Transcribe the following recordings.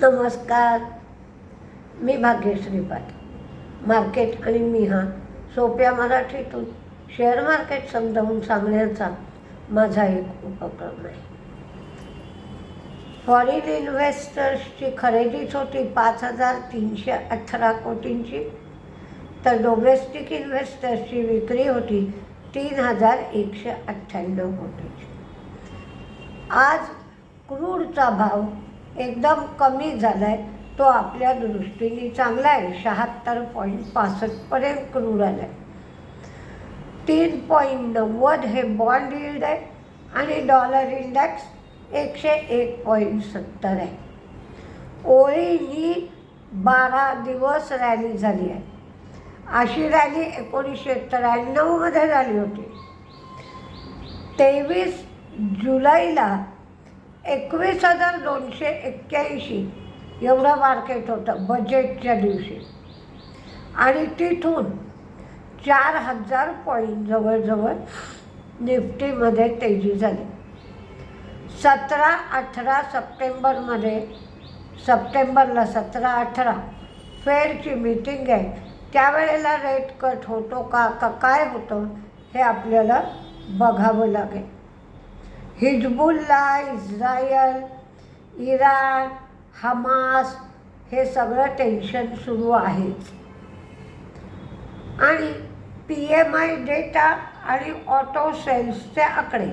नमस्कार. मी भाग्यश्री पाटील. मार्केट आणि मी हा सोप्या मराठीतून शेअर मार्केट समजावून सांगण्याचा माझा एक उपक्रम आहे. फॉरेन इन्व्हेस्टर्सची खरेदीच होती 5,318 कोटींची, तर डोमेस्टिक इन्व्हेस्टर्सची विक्री होती 3,198 कोटींची. आज क्रूडचा भाव एकदम कमी झाला आहे. तो आपल्या दृष्टीने चांगला आहे. 76.65 पर्यंत क्रूड आला आहे. 3.90 हे बॉन्ड यील्ड आहे आणि डॉलर इंडेक्स 101.70 आहे. ओळीनी 12 दिवस रॅली झाली आहे. अशी रॅली 1993 मध्ये झाली होती. 23 जुलैला 21,281 एवढं मार्केट होतं बजेटच्या दिवशी, आणि तिथून 4,000 पॉईंट जवळजवळ निफ्टीमध्ये तेजी झाली. 17-18 सप्टेंबरला 17-18 फेडची मीटिंग आहे. त्यावेळेला रेट कट होतो का काय होतं हे आपल्याला बघावं लागेल. हिजबुल्ला, इस्रायल, इराण, हमास हे सगळं टेन्शन सुरू आहेच. आणि PMI डेटा आणि ऑटो सेल्सचे आकडे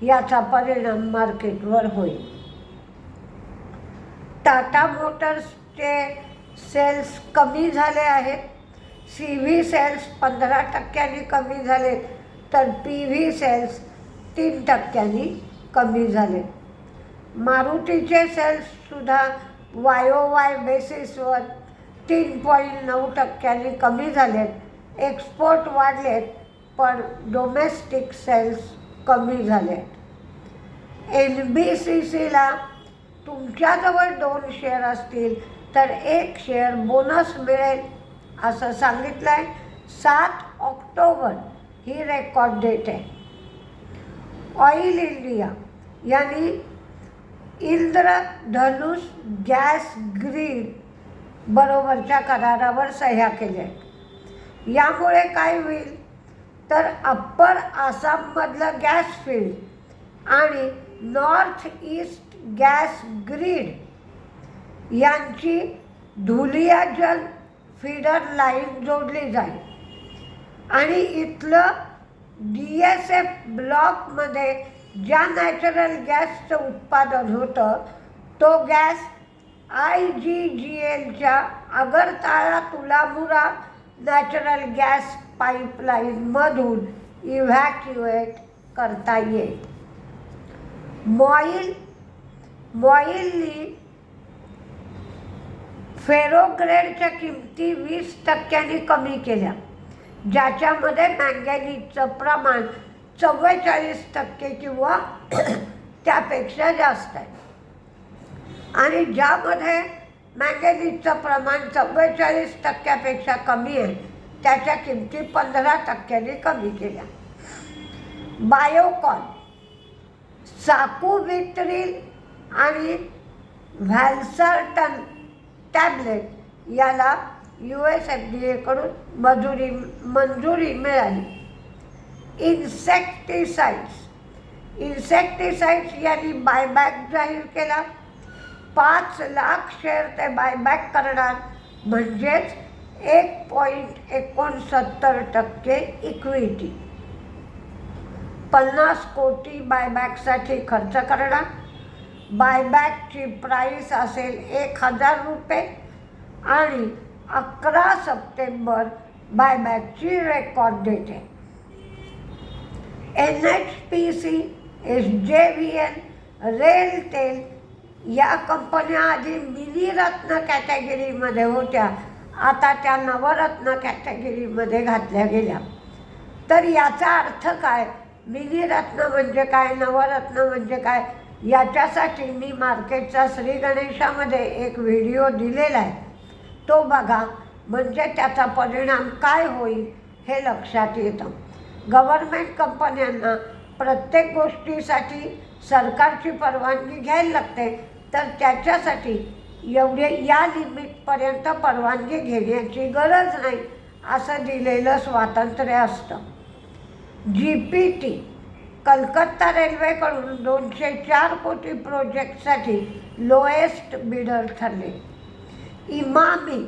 याचा परिणाम मार्केटवर होईल. टाटा मोटर्सचे सेल्स कमी झाले आहेत. CV सेल्स 15% कमी झाले, तर PV सेल्स 3% कमी झाले. मारुतीचे सेल्ससुद्धा YOY बेसिसवर 3.9% कमी झालेत. एक्सपोर्ट वाढलेत, पण डोमेस्टिक सेल्स कमी झालेत. NBCCला तुमच्याजवळ 2 शेअर असतील तर 1 शेअर बोनस मिळेल असं सांगितलं आहे. 7 ऑक्टोबर ही रेकॉर्ड डेट आहे. ऑइल इंडिया यांनी इंद्रधनुष गॅस ग्रीड बरोबरच्या करारावर सह्या केल्या आहेत. यामुळे काय होईल तर अप्पर आसाममधलं गॅस फील्ड आणि नॉर्थ ईस्ट गॅस ग्रीड यांची धुलियाजल फीडर लाईन जोडली जाईल, आणि इथलं DSF ब्लॉकमध्ये ज्या नॅचरल गॅसचं उत्पादन होतं तो गॅस IGGLच्या आगरताळा तुलामुरा नॅचरल गॅस पाईपलाईनमधून इव्हॅक्युएट करता येईल. मॉईलनी फेरोग्रेडच्या किमती 20% कमी केल्या, ज्याच्यामध्ये मँगॅनीजचं प्रमाण 44% किंवा त्यापेक्षा जास्त आहे. आणि ज्यामध्ये मँगॅनीजचं प्रमाण 44% कमी आहे त्याच्या किमती 15% कमी केल्या. बायोकॉन, साकुबिट्रिल आणि व्हॅल्सर्टन टॅबलेट याला FDA कडून मंजुरी मिळाली. इन्सेक्टिसाइड्स यांनी बायबॅक जाहीर केला. 5 लाख शेअर ते बायबॅक करणार, म्हणजेच 1.69% इक्विटी. 50 कोटी बायबॅकसाठी खर्च करणार. बायबॅकची प्राईस असेल 1,000 रुपये आणि 11 सप्टेंबर बायबॅकची रेकॉर्ड डेट आहे. NHPC, SJVN, रेलटेल या कंपन्या आधी मिनी रत्न कॅटेगरीमध्ये होत्या, आता त्या नवरत्न कॅटेगरीमध्ये घातल्या गेल्या. तर याचा अर्थ काय, मिनी रत्न म्हणजे काय, नवरत्न म्हणजे काय, याच्यासाठी मी मार्केटचा श्री गणेशामध्ये एक व्हिडिओ दिलेला आहे, तो बघा. म्हणजे त्याचा परिणाम काय होईल हे लक्षात येतं. गव्हर्नमेंट कंपन्यांना प्रत्येक गोष्टीसाठी सरकारची परवानगी घ्यायला लागते, तर त्याच्यासाठी या लिमिटपर्यंत परवानगी घेण्याची गरज नाही असं दिलेलं स्वातंत्र्य असतं. GPT कलकत्ता रेल्वेकडून 204 कोटी प्रोजेक्टसाठी लोएस्ट बिडर ठरले. इमामी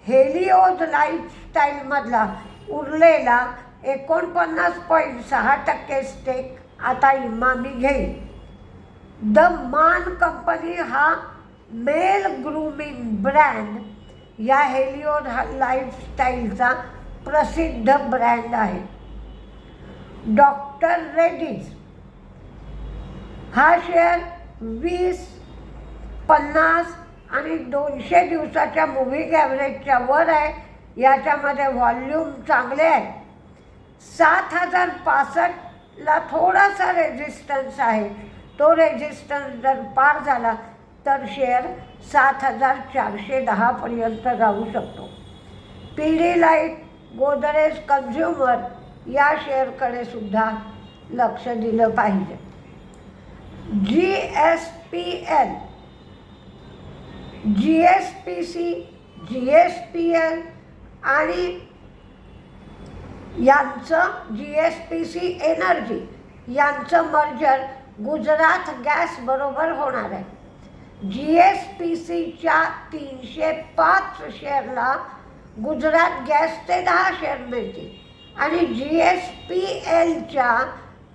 हेलिओज लाईफस्टाईलमधला उरलेला 49.6% स्टेक आता इमामी घेईल. द मान कंपनी हा मेल ग्रूमिंग ब्रँड या हेलिओज लाईफस्टाईलचा प्रसिद्ध ब्रँड आहे. डॉक्टर रेड्डीज हा शेअर 20, 50 आणि 200 दिवसाच्या मूव्हिंग ॲव्हरेजच्या वर आहे. याच्यामध्ये व्हॉल्यूम चांगले आहे. 7065ला थोडासा रेझिस्टन्स आहे. तो रेझिस्टन्स जर पार झाला तर शेअर 7410 पर्यंत जाऊ शकतो. पिढीलाईट, गोदरेज कन्झ्युमर या शेअरकडे सुद्धा लक्ष दिलं पाहिजे. GSPL, GSPC, GSPL आणि यांचं GSPC एनर्जी यांचं मर्जर गुजरात गॅस बरोबर होणार आहे. GSPCच्या 305 शेअरला गुजरात गॅसचे 10 शेअर मिळतील आणि GSPLच्या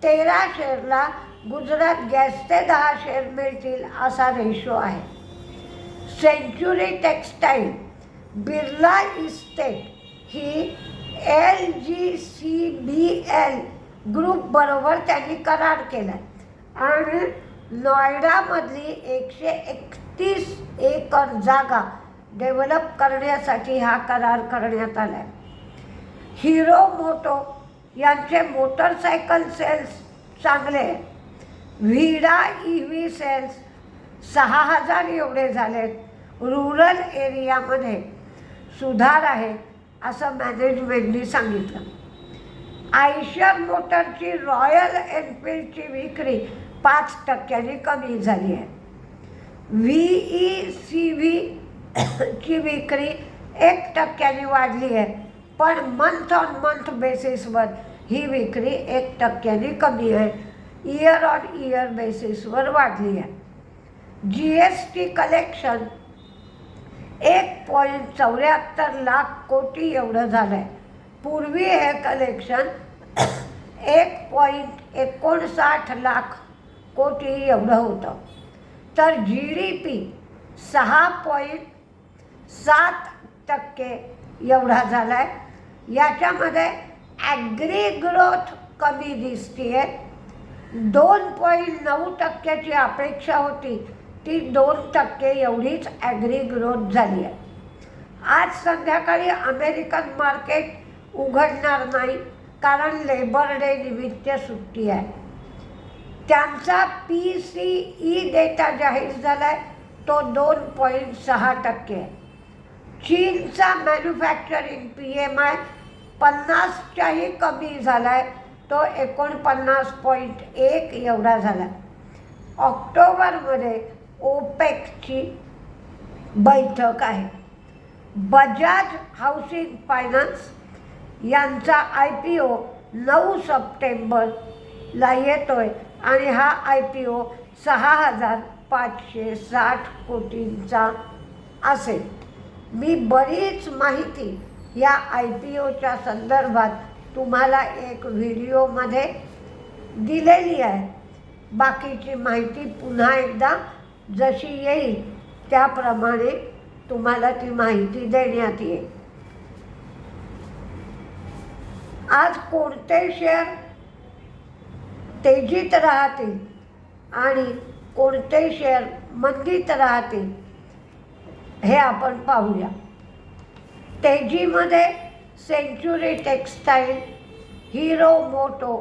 13 शेअरला गुजरात गॅसचे 10 शेअर मिळतील असा रेशो आहे. सेंच्युरी टेक्सटाईल, बिर्ला इस्टेट ही LGCBL ग्रुप बरोबर त्यांनी करार केला आणि नॉयडामधली 131 एकर जागा डेव्हलप करण्यासाठी हा करार करण्यात आला आहे. हिरो मोटो यांचे मोटरसायकल सेल्स चांगले आहेत. व्हिडा EV सेल्स 6000 एवढे झालेत. रुरल एरियामध्ये सुधार आहे असं मॅनेजमेंटनी सांगितलं. आयशर मोटरची रॉयल एनफिल्डची विक्री 5% कमी झाली आहे. VECV ची विक्री 1% वाढली आहे, पण मंथ ऑन मंथ बेसिसवर ही विक्री 1% कमी आहे. इयर ऑन इयर बेसिसवर वाढली आहे. GST कलेक्शन 1.74 लाख कोटी एवढं झालं आहे. पूर्वी हे कलेक्शन 1.59 लाख कोटी एवढं होतं. तर GDP 6.7% एवढा झाला आहे. याच्यामध्ये ॲग्री ग्रोथ कमी दिसते आहे. 2.9%ची अपेक्षा होती, ती 2% एवढीच ॲग्री ग्रोथ झाली आहे. आज संध्याकाळी अमेरिकन मार्केट उघडणार नाही कारण लेबर डे निमित्त सुट्टी आहे. त्यांचा PCE डेटा जाहीर झाला आहे, तो 2.6% आहे. चीनचा मॅन्युफॅक्चरिंग PMI 50च्याही कमी झाला आहे, तो 49.1 एवढा झाला. ऑक्टोबरमध्ये OPECची बैठक आहे. बजाज हाऊसिंग फायनान्स यांचा IPO 9 सप्टेंबरला येतोय आणि हा IPO 6560 कोटींचा असेल. मी बरीच माहिती या IPOच्या संदर्भात तुम्हाला एक व्हिडिओमध्ये दिलेली आहे. बाकीची माहिती पुन्हा एकदा जशी येईल त्याप्रमाणे तुम्हाला ती माहिती देण्यात येईल. आज कोणते शेअर तेजीत राहतील आणि कोणते शेअर मंदीत राहतील हे आपण पाहूया. तेजीमध्ये Century Textile, Hero Moto,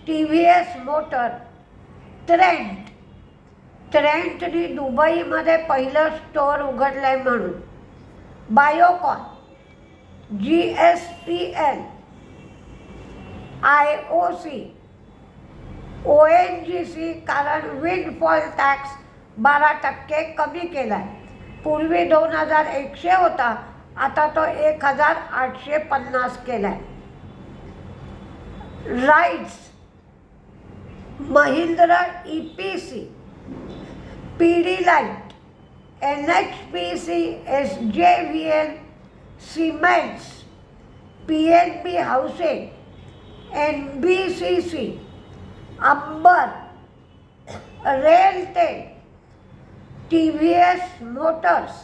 TVS Motor, ट्रेंटनी दुबईमध्ये पहिलं स्टोअर उघडलं आहे म्हणून, बायोकॉन, GSPL, IOC, ONGC कारण विंडफॉल टॅक्स 12% कमी केला आहे. पूर्वी 2100 होता, आता तो 1850 केला आहे. RITES Mahindra EPC, Pidilite, NHPC, SJVN, Cements, PNB Housing, NBCC, Amber, RailTel, TVS Motors,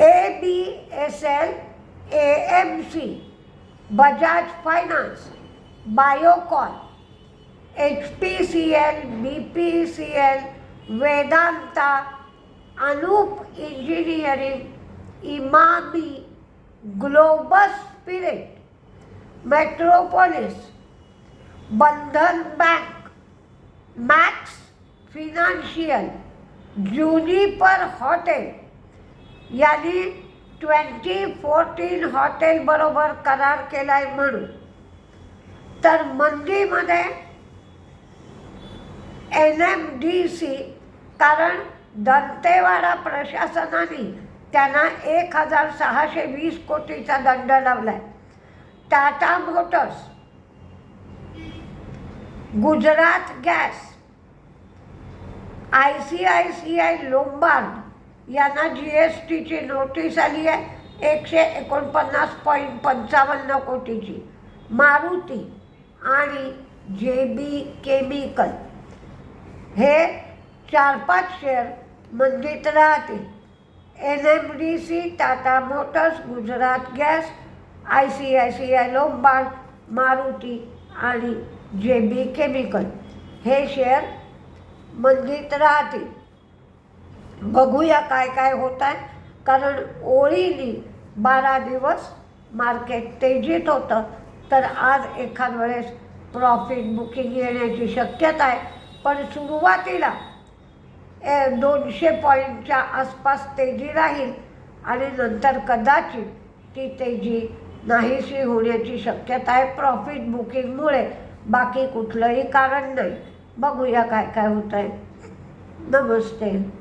ABSL, AMC, Bajaj Finance, Biocon, HPCL, BPCL, Vedanta, Anup Engineering, Emami, Global Spirit, Metropolis, Bandhan Bank, Max Financial, Juniper Hotel यांनी 2014 हॉटेल बरोबर करार केलाय म्हणून. तर मंदीमध्ये NMDC, कारण दंतेवाडा प्रशासनाने त्यांना 1620 कोटीचा दंड लावलाय. Tata Motors, Gujarat gas, ICICI Lombard यांना GSTची नोटीस आली आहे 149.55 कोटीची. मारुती आणि JB केमिकल हे 4-5 शेअर मंदीत राहतील. NMDC, Tata Motors, Gujarat gas, ICICI Lombard, Maruti आणि JB केमिकल हे शेअर मंदीत राहतील. बघूया काय काय होत आहे, कारण ओळीने 12 दिवस मार्केट तेजीत होतं, तर आज एखाद वेळेस प्रॉफिट बुकिंग येण्याची शक्यता आहे. पण सुरुवातीला 200 पॉईंटच्या आसपास तेजी राहील आणि नंतर कदाचित ती तेजी नाहीशी होण्याची शक्यता आहे प्रॉफिट बुकिंगमुळे. बाकी कुठलंही कारण नाही. बघूया काय काय होत आहे. नमस्ते.